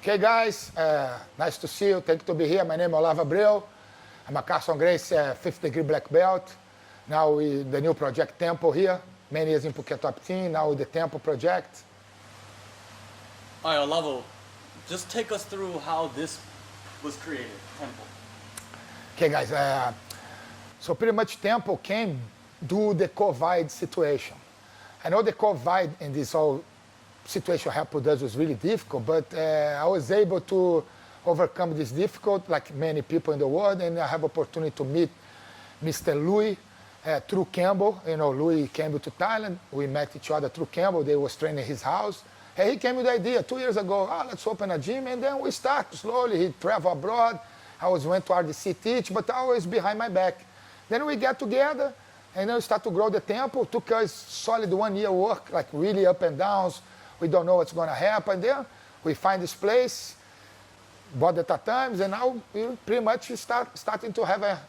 Okay, guys, nice to see you. Thank you to be here. My name is Olavo Abreu. I'm a Carson Gracie 5th degree black belt. Now the new project Temple here. Many years in Phuket Top Team. Now with the Temple project. All right, Olavo, just take us through how this was created, Temple. Okay, guys. So pretty much Temple came due the COVID situation. I know the COVID and this whole situation happened us was really difficult, but I was able to overcome this difficult, like many people in the world, and I have opportunity to meet Mr. Louis through Campbell. You know, Louis came to Thailand. We met each other through Campbell. They was training his house. And he came with the idea 2 years ago, let's open a gym, and then we start slowly. He traveled abroad. I went to RDC teach, but always behind my back. Then we get together, and then we start to grow the Temple. Took us solid 1 year work, like really up and downs. We don't know what's going to happen there. We find this place, bought the tatamis, and now we pretty much starting to have a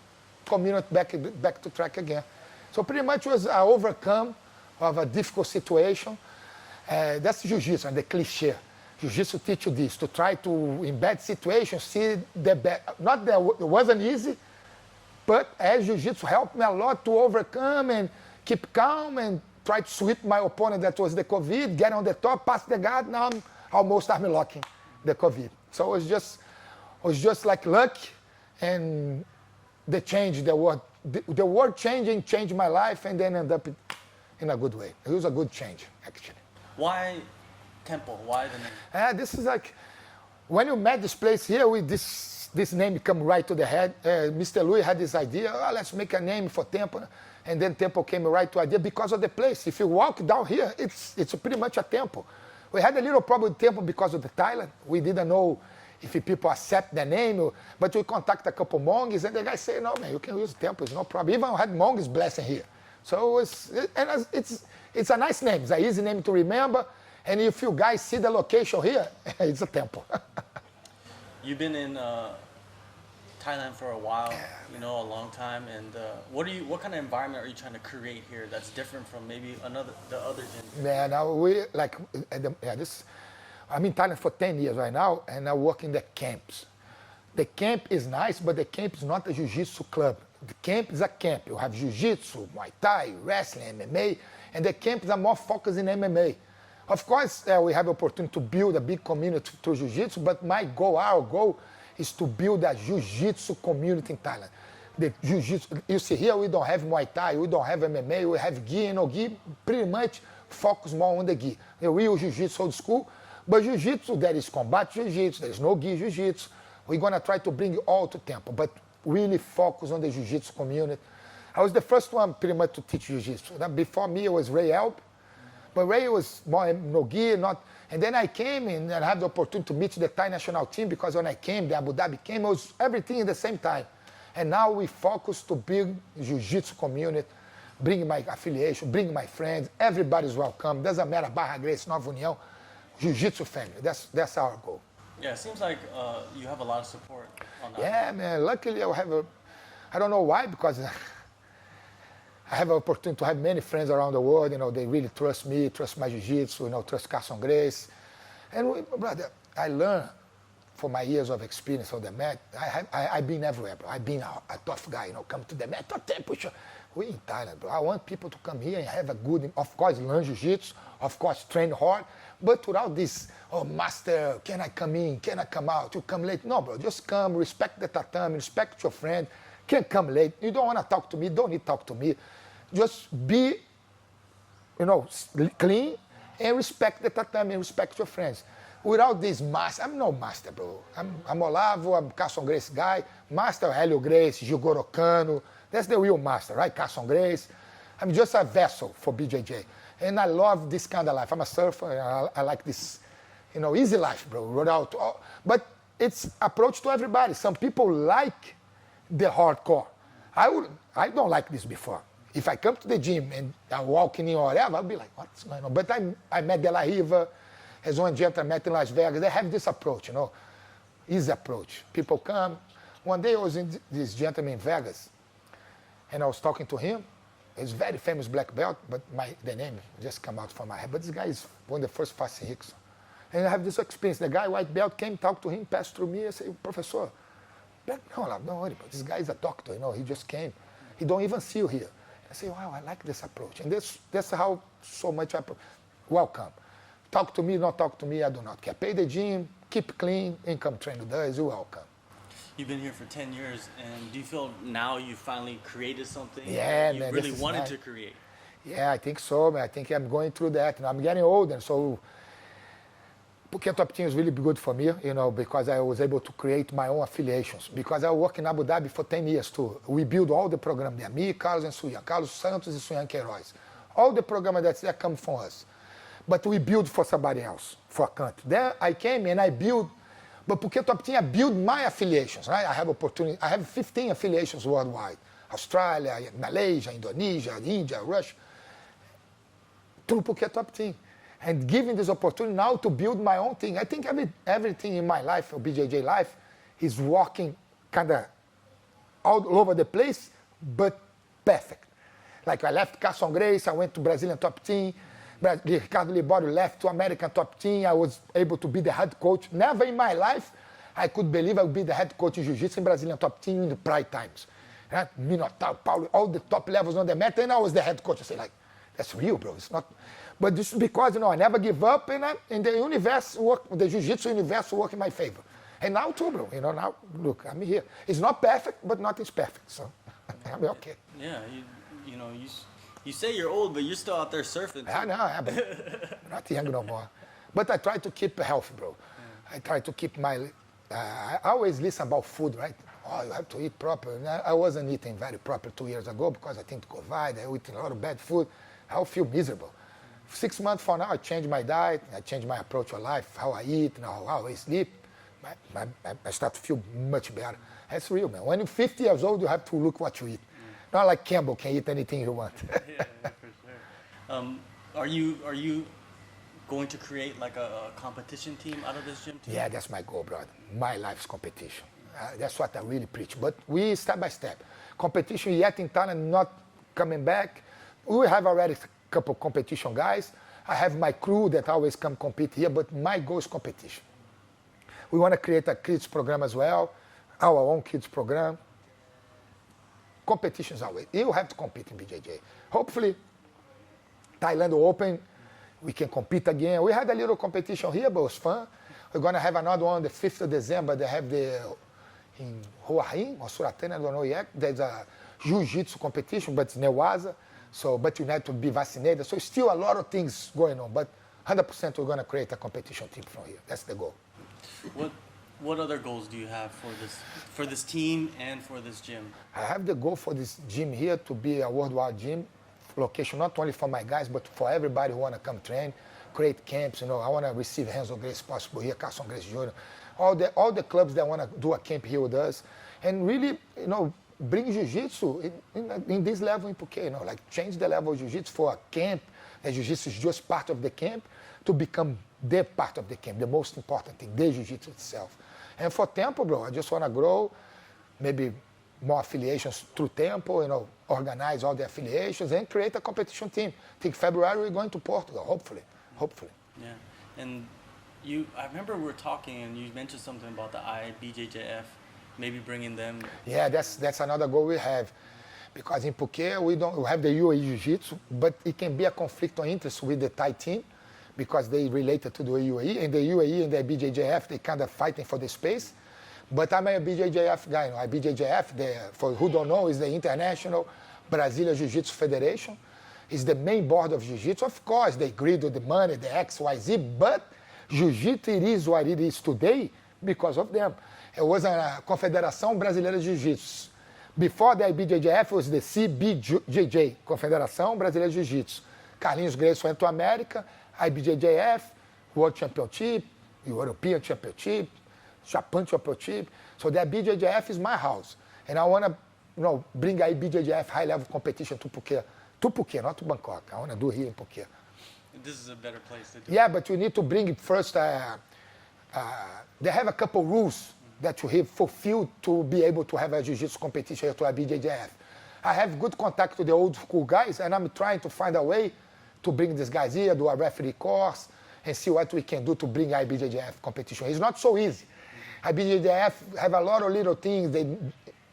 community back to track again. So pretty much was an overcome of a difficult situation. That's jiu-jitsu and the cliche. Jiu-jitsu teach you this, to try to, in bad situations, see the bad. Not that it wasn't easy, but as jiu-jitsu helped me a lot to overcome and keep calm and try to sweep my opponent that was the COVID, get on the top, pass the guard. Now I'm almost arm locking the COVID. So it was just like luck and the change, the word changed my life and then ended up in a good way. It was a good change, actually. Why Temple? Why the name? This is like, when you met this place here, with this name come right to the head. Mr. Louis had this idea, let's make a name for Temple. And then Temple came right to idea because of the place. If you walk down here, it's pretty much a temple. We had a little problem with Temple because of the Thailand. We didn't know if people accept the name, but we contact a couple monks, and the guy said, no, man, you can use Temple, it's no problem. Even I had monks blessing here. So it's a nice name. It's an easy name to remember. And if you guys see the location here, it's a temple. You've been in Thailand for a while, you know, a long time. And what kind of environment are you trying to create here that's different from maybe the other gyms? Yeah, now I'm in Thailand for 10 years right now, and I work in the camps. The camp is nice, but the camp is not a jiu-jitsu club. The camp is a camp. You have jiu-jitsu, Muay Thai, wrestling, MMA, and the camps are more focused in MMA. Of course, we have the opportunity to build a big community through jiu-jitsu, but our goal is to build a jiu-jitsu community in Thailand. The jiu-jitsu, you see here, we don't have Muay Thai, we don't have MMA, we have gi, and gi pretty much focus more on the gi. The real jiu-jitsu old school, but jiu-jitsu, there is combat jiu-jitsu, there's no gi jiu-jitsu. We're going to try to bring it all to Temple, but really focus on the jiu-jitsu community. I was the first one pretty much to teach jiu-jitsu. Before me, it was Ray Elp, but Ray was more no gi, not. And then I came in and I had the opportunity to meet the Thai national team, because when I came, the Abu Dhabi came, it was everything at the same time. And now we focus to build jiu-jitsu community, bring my affiliation, bring my friends. Everybody's welcome. Doesn't matter Barra Gracie, Nova União, jiu-jitsu family. That's our goal. Yeah, it seems like you have a lot of support on that. Yeah, man. Luckily, I don't know why, because I have an opportunity to have many friends around the world. You know, they really trust me, trust my jiu-jitsu, you know, trust Carson Gracie. And brother, I learned from my years of experience on the mat. I've been everywhere, bro. I've been a tough guy, you know, come to the mat, push. We in Thailand, bro. I want people to come here and have a good, of course, learn jiu-jitsu, of course, train hard, but without this, master, can I come in? Can I come out? You come late? No, bro. Just come, respect the tatami, respect your friend. Can't come late. You don't want to talk to me, don't need to talk to me. Just be, you know, clean and respect the tatami and respect your friends. Without this master, I'm no master, bro. I'm Olavo, I'm Carson Gracie guy. Master Helio Gracie, Jigoro Kano. That's the real master, right? Carson Gracie. I'm just a vessel for BJJ. And I love this kind of life. I'm a surfer, and I like this, you know, easy life, bro. But it's approach to everybody. Some people like the hardcore. I don't like this before. If I come to the gym and I'm walking in or whatever, I'll be like, what's going on? But I met De La Riva, as one gentleman I met in Las Vegas. They have this approach, you know, easy approach. People come. One day I was in this gentleman in Vegas, and I was talking to him. He's very famous black belt, but the name just come out from my head. But this guy is one of the first fast Rickson. And I have this experience. The guy, white belt, came, talked to him, passed through me, I say, Professor, no, don't worry, but this guy is a doctor, he just came. He don't even see you here. I say, wow, I like this approach. And that's how so much welcome. Talk to me, not talk to me, I do not care. Pay the gym, keep clean, income trainer does, you're welcome. You've been here for 10 years, and do you feel now you finally created something Yeah, you man, really this is wanted nice. to create? Yeah, I think so, man. I think I'm going through that. I'm getting older, so Phuket Top Team is really good for me, because I was able to create my own affiliations. Because I worked in Abu Dhabi for 10 years too. We build all the program there. Me, Carlos and Suyan. Carlos Santos and Suyan Queiroz. All the program that's there come from us. But we build for somebody else, for a country. Then I came and I build, but Phuket Top Team, I build my affiliations, right? I have opportunity. I have 15 affiliations worldwide. Australia, Malaysia, Indonesia, India, Russia. Through Phuket Top Team. And giving this opportunity now to build my own thing. I think everything in my life, or BJJ life, is walking kind of all over the place, but perfect. Like I left Carson Grace, I went to Brazilian Top Team. Ricardo Libório left to American Top Team. I was able to be the head coach. Never in my life I could believe I would be the head coach in Jiu-Jitsu in Brazilian Top Team in the prime times. Right? Minotauro, Paulo, all the top levels on the mat, and I was the head coach. I say, that's real, bro. It's not. But this is because, I never give up, and the universe the Jiu-Jitsu universe work in my favor. And now too, bro. Now, look, I'm here. It's not perfect, but nothing's perfect, so I'm okay. Yeah, you say you're old, but you're still out there surfing. I know, I'm not young no more. But I try to keep healthy, bro. I try to keep I always listen about food, right? Oh, you have to eat proper. I wasn't eating very proper 2 years ago because I think COVID, I was eating a lot of bad food. I feel miserable. 6 months from now, I changed my diet, I changed my approach to life, how I eat, how I sleep. I start to feel much better. That's real, man. When you're 50 years old, you have to look what you eat. Not like Campbell can eat anything you want. Yeah, for sure. Are you going to create like a competition team out of this gym too? Yeah, that's my goal, brother. My life's competition. That's what I really preach. But we step by step. Competition yet in Thailand not coming back. We have already a couple competition guys. I have my crew that always come compete here, but my goal is competition. We want to create a kids program as well, our own kids program. Competition is always. You have to compete in BJJ. Hopefully, Thailand will open. We can compete again. We had a little competition here, but it was fun. We're going to have another one on the 5th of December. They have in Hua Hin or Suratana, I don't know yet. There's a jiu-jitsu competition, but it's Newaza. But you need to be vaccinated. So still a lot of things going on. But 100% we're going to create a competition team from here. That's the goal. What other goals do you have for this team and for this gym? I have the goal for this gym here to be a worldwide gym location, not only for my guys, but for everybody who want to come train, create camps. I want to receive Renzo Grace possible here, Carson Grace Jr., all the clubs that want to do a camp here with us, and really, bring jiu-jitsu in this level in Phuket, like change the level of jiu-jitsu for a camp. The jiu-jitsu is just part of the camp to become the part of the camp, the most important thing, the jiu-jitsu itself. And for Temple, bro, I just want to grow, maybe more affiliations through Temple, organize all the affiliations and create a competition team. I think February we're going to Portugal, hopefully. Yeah, and I remember we were talking and you mentioned something about the IBJJF, maybe bringing them. Yeah, that's another goal we have. Because in Phuket, we have the UAE Jiu-Jitsu, but it can be a conflict of interest with the Thai team because they related to the UAE, and the UAE and the BJJF, they kind of fighting for the space. But I'm a BJJF guy. IBJJF, for who don't know, is the International Brazilian Jiu-Jitsu Federation. It's the main board of Jiu-Jitsu. Of course, they agree with the money, the XYZ, but Jiu-Jitsu it is what it is today because of them. It was a Confederação Brasileira de Jiu-Jitsu. Before the IBJJF, it was the CBJJ, Confederação Brasileira de Jiu-Jitsu. Carlinhos Grace went to America, IBJJF, World Championship, European Championship, Japan Championship. So the IBJJF is my house. And I want to bring IBJJF high-level competition to Phuket, not to Bangkok. I want to do here in Phuket. This is a better place to do it. Yeah, but you need to bring it first. They have a couple rules that you have fulfilled to be able to have a jiu-jitsu competition here to IBJJF. I have good contact with the old school guys, and I'm trying to find a way to bring these guys here, do a referee course, and see what we can do to bring IBJJF competition. It's not so easy. IBJJF have a lot of little things.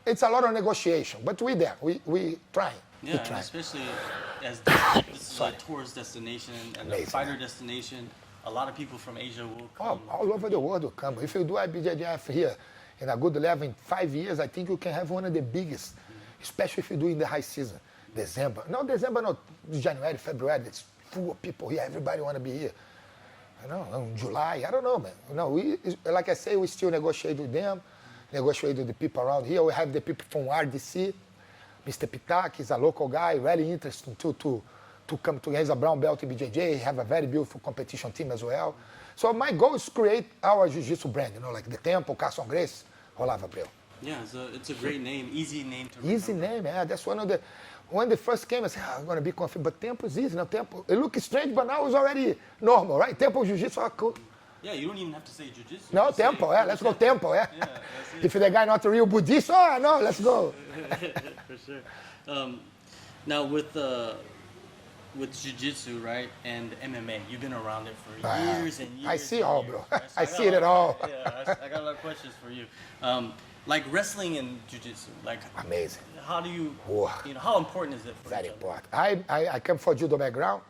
It's a lot of negotiation, but we're there. We trying. Yeah, we and trying. especially as this is a tourist destination and a Amazing, fighter man. destination, a lot of people from Asia will Oh, come. all over the world will come. If you do IBJJF here in a good level in 5 years, I think you can have one of the biggest, especially if you do in the high season. December. No, December, not January, February. It's full of people here. Everybody want to be here. You know, in July, I don't know, man. You know, like I say, we still negotiate with them, negotiate with the people around here. We have the people from RDC. Mr. Pitak is a local guy, really interesting to come together. He's a brown belt in BJJ. He have a very beautiful competition team as well. So my goal is to create our jiu-jitsu brand, you know, like the Temple, Carson Grace, Olavo Abreu. Yeah, it's a great name, easy name to remember. Easy name, yeah. That's one of the. When they first came, I said, I'm going to be confident. But Temple is easy. Now, Temple, it looks strange, but now it's already normal, right? Temple Jiu-Jitsu, cool. Yeah, you don't even have to say jiu-jitsu. No, Just say- Temple, yeah. Let's go Temple, yeah. Yeah, that's it. If the guy not a real Buddhist, oh, no, let's go. For sure. Now with jiu-jitsu, right, and MMA, you've been around it for years and years. I see and all, years, bro. right? So I got see a it lot- all. Yeah, I got a lot of questions for you. Like wrestling and jiu-jitsu, like Amazing. how do you, Whoa. how important is it for Very each other? important. I come from judo background,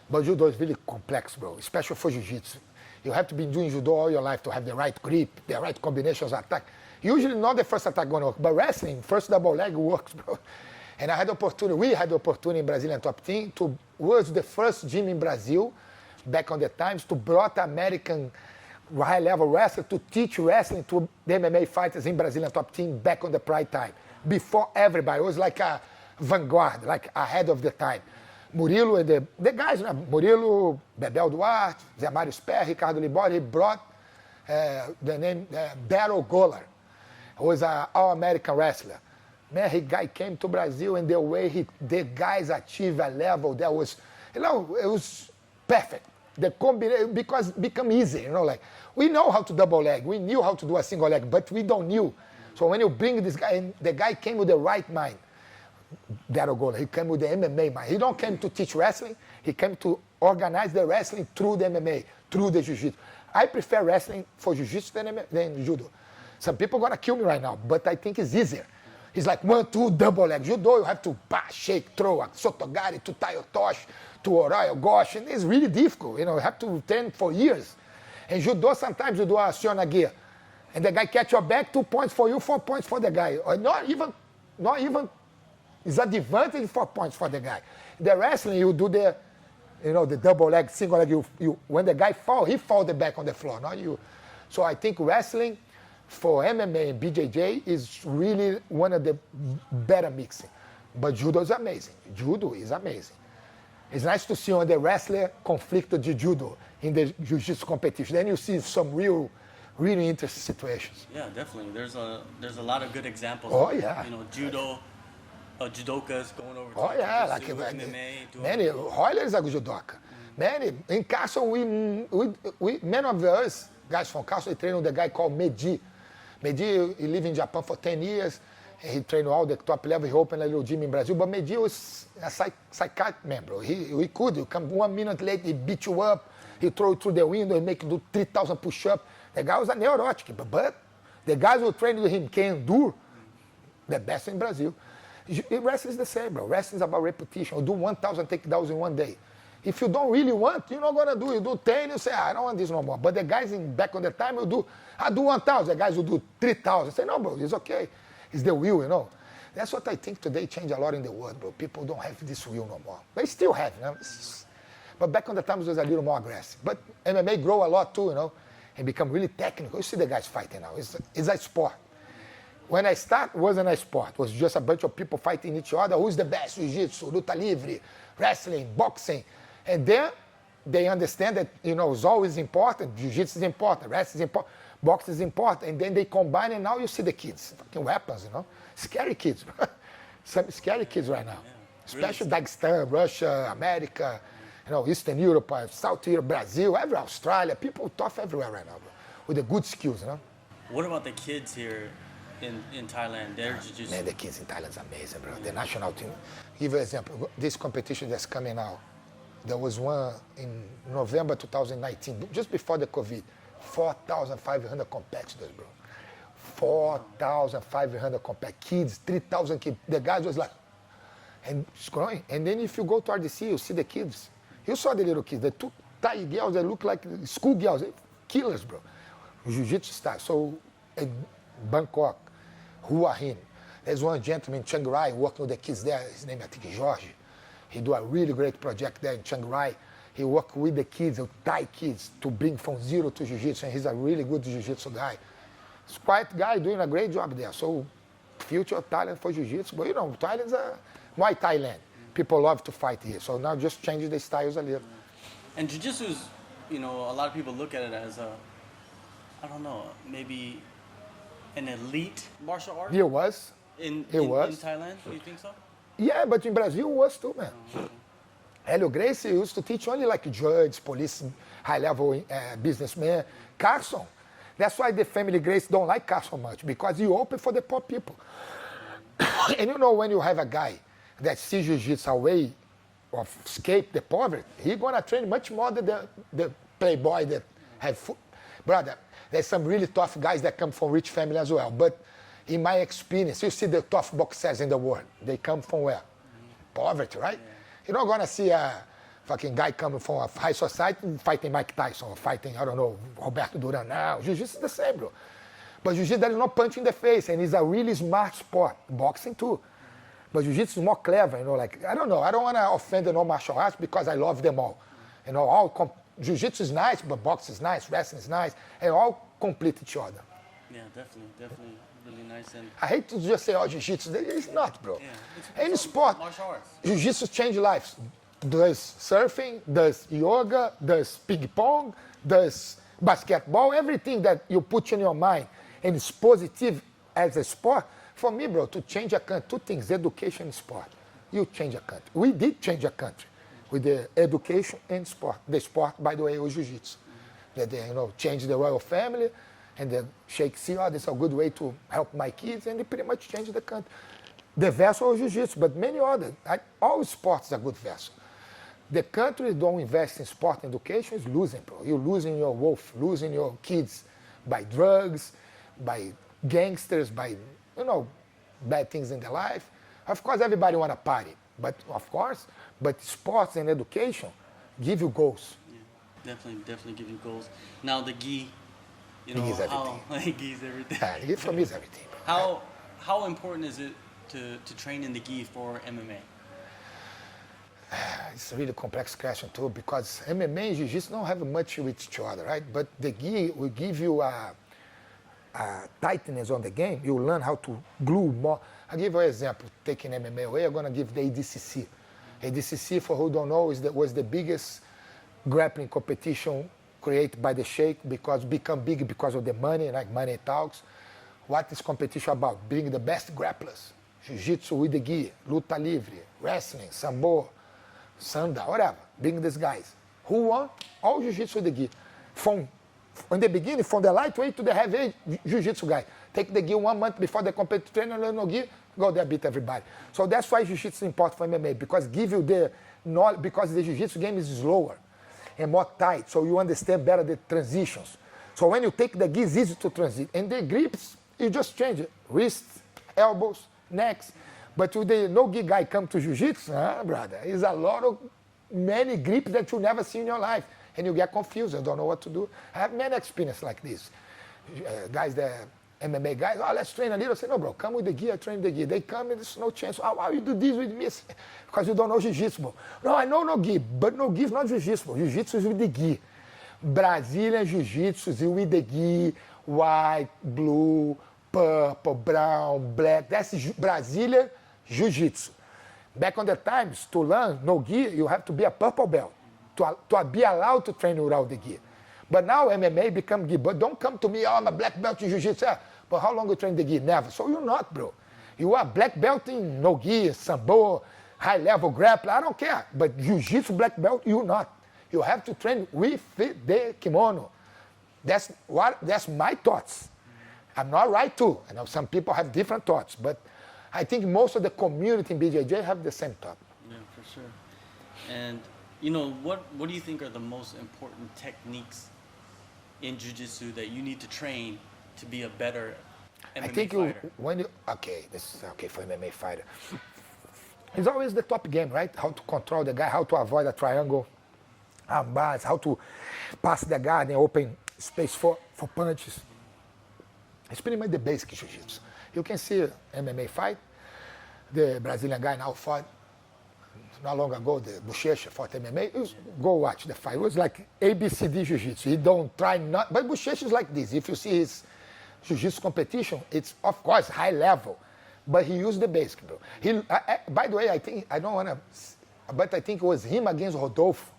but judo is really complex, bro, especially for jiu-jitsu. You have to be doing judo all your life to have the right grip, the right combinations of attack. Usually not the first attack going to work, but wrestling, first double leg works, bro. And we had the opportunity in Brazilian Top Team was the first gym in Brazil, back on the times, to brought American high-level wrestler to teach wrestling to the MMA fighters in Brazilian Top Team back on the prime time. Before everybody, it was like a vanguard, like ahead of the time. Murilo and the guys, Murilo, Bebel Duarte, Zé Mário Sper, Ricardo Libori, he brought the name Daryl Goller, who was an all-American wrestler. Man, he guy came to Brazil and the way the guys achieved a level that was, it was perfect. The combination, because it become easy, like we know how to double leg, we knew how to do a single leg, but we don't knew. So when you bring this guy, and the guy came with the right mind. Daryl Goller, he came with the MMA mind. He don't came to teach wrestling, he came to organize the wrestling through the MMA, through the jiu-jitsu. I prefer wrestling for jiu-jitsu than judo. Some people are gonna kill me right now, but I think it's easier. It's like 1, 2, double leg. Judo, you have to shake, throw, a sotogari, to tie a tosh, to orai, gosh, and it's really difficult. You have to train for years. And judo, sometimes you do a shionage, and the guy catch your back, 2 points for you, 4 points for the guy. Or not even, it's advantage 4 points for the guy. The wrestling, you do the double leg, single leg. When the guy fall, he fall the back on the floor, not you. So I think wrestling for MMA and BJJ is really one of the better mixing. But judo is amazing. Judo is amazing. It's nice to see when the wrestler conflicted the judo in the jiu-jitsu competition. Then you see some really interesting situations. Yeah, definitely. There's a lot of good examples. Oh, of, yeah. Judo, judokas going over to Oh yeah, like jiu-jitsu, MMA, doing many. Royler is a judoka. Many in Carson, we many of us guys from Carson, we train with a guy called Medi. Medi, he lived in Japan for 10 years. He trained all the top level. He opened a little gym in Brazil. But Medi was a psychiatric man, bro. He could. You come 1 minute late, he beat you up. He throw you through the window. He make you do 3,000 push-ups. The guy was a neurotic. But the guys who trained with him can do the best in Brazil. Wrestling is the same, bro. Wrestling is about repetition. You do 1,000 takedowns in 1 day. If you don't really want, you're not gonna do. You do 10, you say, I don't want this no more. But the guys back on the time, I do 1,000. The guys will do 3,000. Say, no, bro, it's okay. It's the will, That's what I think today changed a lot in the world, bro. People don't have this will no more. They still have, But back on the times, it was a little more aggressive. But MMA grow a lot too, and become really technical. You see the guys fighting now. It's a sport. When I start, it wasn't a sport. It was just a bunch of people fighting each other. Who's the best? Jiu-jitsu, luta livre, wrestling, boxing. And then they understand that, it's always important. Jiu-jitsu is important, wrestling is important, boxing is important. And then they combine, and now you see the kids. Fucking weapons, Scary kids. Some scary kids right now. Yeah. Especially Dagestan, Russia, America, Eastern Europe, South Europe, Brazil, Australia. People tough everywhere right now, bro. With the good skills, What about the kids here in Thailand? Their jiu-jitsu. Man, the kids in Thailand is amazing, bro. The national team. Give you an example. This competition that's coming now There was one in November 2019, just before the COVID. 4,500 competitors, bro. 4,500 kids, 3,000 kids. The guys was like, and it's growing. And then if you go to RDC, you see the kids. You saw the little kids, the two tiny girls that look like school girls, killers, bro. Jiu-Jitsu style. So in Bangkok, Hua Hin. There's one gentleman in Chiang Rai working with the kids there. His name, I think, is Jorge. He do a really great project there in Chiang Rai. He worked with the kids, the Thai kids, to bring from zero to Jiu-Jitsu, and he's a really good Jiu-Jitsu guy. He's quiet guy doing a great job there. So future Thailand for Jiu-Jitsu. But you know, Thailand's a Muay Thai land. People love to fight here. So now just change the styles a little. And Jiu-Jitsu is, you know, a lot of people look at it as a, I don't know, maybe an elite martial art. It was. In It was. in Thailand, do you think so? Yeah, but in Brazil it was too, man. Helio Gracie used to teach only like judges, police, high-level businessmen. Carson. That's why the family Gracie don't like Carson much, because he open for the poor people. And you know, when you have a guy that sees Jiu-Jitsu a way of escape the poverty, he gonna train much more than the playboy that have food. Brother, there's some really tough guys that come from rich family as well. But in my experience, you see the tough boxers in the world. They come from where? Poverty, right? Yeah. You're not gonna see a fucking guy coming from a high society fighting Mike Tyson or fighting, I don't know, Roberto Duran. Now, Jiu-Jitsu is the same, bro. But Jiu-Jitsu, there is no punch in the face, and it's a really smart sport. Boxing too. But Jiu-Jitsu is more clever, you know, like, I don't know. I don't want to offend the no martial arts because I love them all. You know, Jiu-Jitsu is nice, but boxing is nice, wrestling is nice, and all complete each other. Yeah, definitely really nice. And I hate to just say, oh, Jiu-Jitsu. It's not, bro. yeah, Any it's sport, martial arts. Jiu-Jitsu change lives. Does surfing, does yoga, does ping pong, does basketball, everything that you put in your mind and is positive as a sport. For me, bro, to change a country, two things, education and sport. You change a country. We did change a country with the education and sport. The sport, by the way, was Jiu-Jitsu. That they, you know, changed the royal family, and the Sheikh see, oh, this is a good way to help my kids, and they pretty much changed the country. The vessel was Jiu-Jitsu, but many others. All sports are good vessel. The countries don't invest in sport and education is losing, bro. You're losing your wolf, losing your kids by drugs, by gangsters, by, you know, bad things in their life. Of course, everybody want to party, but sports and education give you goals. Yeah, definitely give you goals. Now the gi, you know, Gi is everything. gi is everything. Gi for me is everything, bro. How important is it to train in the gi for MMA? It's a really complex question too, because MMA and Jiu-Jitsu don't have much with each other, right? But the gi will give you a tightness on the game. You learn how to glue more. I'll give you an example. Taking MMA away, I'm going to give the ADCC. ADCC, for who don't know, was the biggest grappling competition created by the Sheikh, because become big because of the money, like money talks. What is competition about? Bring the best grapplers. Jiu-Jitsu with the gi, luta livre, wrestling, sambo, sanda, whatever. Bring these guys. Who won? All Jiu-Jitsu with the gi. In the beginning, from the lightweight to the heavyweight Jiu-Jitsu guy. Take the gi 1 month before the competitive trainer, learn no gi, go there, beat everybody. So that's why Jiu-Jitsu is important for MMA, because give you the knowledge, because the Jiu-Jitsu game is slower and more tight, so you understand better the transitions. So when you take the gi, it's easy to transit. And the grips, you just change it. Wrists, elbows, necks. But with the no-gi guy come to Jiu-Jitsu, brother, it's a lot of many grips that you never see in your life. And you get confused, you don't know what to do. I have many experiences like this. Guys that, MMA guys, oh, let's train a little. I say, no, bro, come with the gi, I train the gi. They come and there's no chance. Oh, why you do this with me? Because you don't know Jiu-Jitsu, bro. No, I know no gi, but no gi is not Jiu-Jitsu, bro. Jiu-Jitsu is with the gi. Brazilian Jiu-Jitsu is with the gi, white, blue, purple, brown, black. That's Brazilian Jiu-Jitsu. Back on the times, to learn no gi, you have to be a purple belt to be allowed to train without the gi. But now MMA become gi. But don't come to me, oh, I'm a black belt in Jiu-Jitsu. But how long you train the gi? Never. So you're not, bro. You are black belt in no gi, sambo, high-level grappler. I don't care. But Jiu-Jitsu black belt, you're not. You have to train with the kimono. That's my thoughts. I'm not right too. I know some people have different thoughts, but I think most of the community in BJJ have the same thought. Yeah, for sure. And You know, what do you think are the most important techniques in jiu-jitsu that you need to train to be a better MMA I think fighter? this is okay for MMA fighter. It's always the top game, right? How to control the guy, how to avoid a triangle, armbars, how to pass the guard and open space for punches. It's pretty much the basic jiu-jitsu. You can see MMA fight. The Brazilian guy now fought not long ago, the Bochecha fought MMA. Go watch the fight. It was like ABCD jiu-jitsu. He don't try not, but Bochecha is like this. If you see his jiu-jitsu competition, it's of course high level, but he used the basic, bro. By the way, I think, I don't want to, but I think it was him against Rodolfo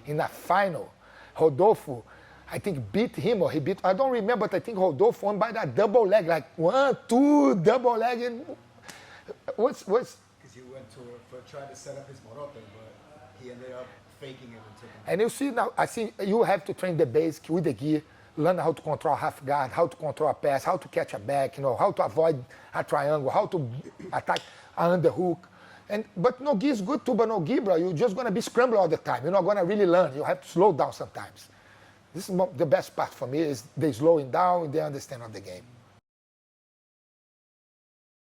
in the final. Rodolfo, I think beat him or he beat, I don't remember, but I think Rodolfo won by that double leg, like 1, 2, double leg. And what's Because he went for trying to set up his morote, but he ended up faking it and took him. And you see now, I think you have to train the basic with the gear, learn how to control half guard, how to control a pass, how to catch a back, how to avoid a triangle, how to attack an underhook. But no gi is good too, but no gi, bro, you're just going to be scrambling all the time. You're not going to really learn. You have to slow down sometimes. This is the best part for me is they slowing down and they understand of the game.